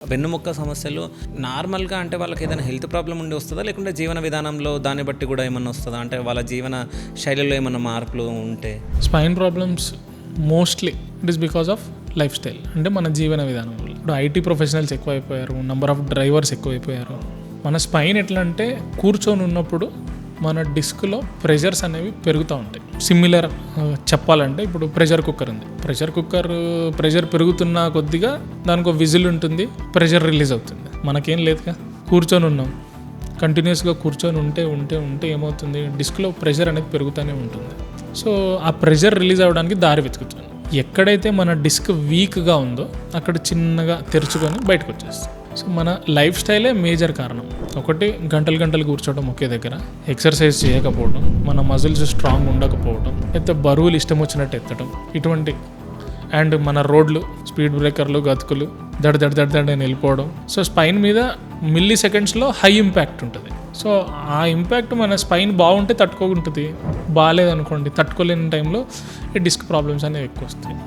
వెన్నుముక్క సమస్యలు నార్మల్గా అంటే వాళ్ళకి ఏదైనా హెల్త్ ప్రాబ్లం ఉండి వస్తుందా, లేకుంటే జీవన విధానంలో దాన్ని బట్టి కూడా ఏమన్నా వస్తుందా? అంటే వాళ్ళ జీవన శైలిలో ఏమన్నా మార్పులు ఉంటే? Spine problems mostly it is because of lifestyle, అంటే మన జీవన విధానం వల్ల. ఇప్పుడు ఐటీ ప్రొఫెషనల్స్ ఎక్కువైపోయారు, నెంబర్ ఆఫ్ డ్రైవర్స్ ఎక్కువైపోయారు. మన స్పైన్ ఎట్లా అంటే కూర్చొని ఉన్నప్పుడు మన డిస్క్లో ప్రెషర్స్ అనేవి పెరుగుతూ ఉంటాయి. సిమిలర్ చెప్పాలంటే ఇప్పుడు ప్రెషర్ కుక్కర్ ఉంది. ప్రెషర్ పెరుగుతున్న కొద్దిగా దానికి ఒక విజిల్ ఉంటుంది, ప్రెషర్ రిలీజ్ అవుతుంది. మనకేం లేదుగా, కూర్చొని ఉన్నాం, కంటిన్యూస్గా కూర్చొని ఉంటే ఏమవుతుంది, డిస్క్లో ప్రెషర్ అనేది పెరుగుతూనే ఉంటుంది. సో ఆ ప్రెషర్ రిలీజ్ అవ్వడానికి దారి వెతుకుతుంది. ఎక్కడైతే మన డిస్క్ వీక్గా ఉందో అక్కడ చిన్నగా తెరుచుకొని బయటకు వచ్చేస్తుంది. సో మన లైఫ్ స్టైలే మేజర్ కారణం. ఒకటి, గంటలు కూర్చోవడం ఒకే దగ్గర, ఎక్సర్సైజ్ చేయకపోవడం, మన మజిల్స్ స్ట్రాంగ్ ఉండకపోవడం, అయితే బరువులు ఇష్టం వచ్చినట్టు ఎత్తడం, ఇటువంటి. అండ్ మన రోడ్లు, స్పీడ్ బ్రేకర్లు, గతుకులు, దడ అని వెళ్ళిపోవడం. సో స్పైన్ మీద మిల్లీ సెకండ్స్లో హై ఇంపాక్ట్ ఉంటుంది. సో ఆ ఇంపాక్ట్ మన స్పైన్ బాగుంటే తట్టుకుంటుంది, బాగాలేదనుకోండి తట్టుకోలేని టైంలో ఈ డిస్క్ ప్రాబ్లమ్స్ అనేవి ఎక్కువ వస్తాయి.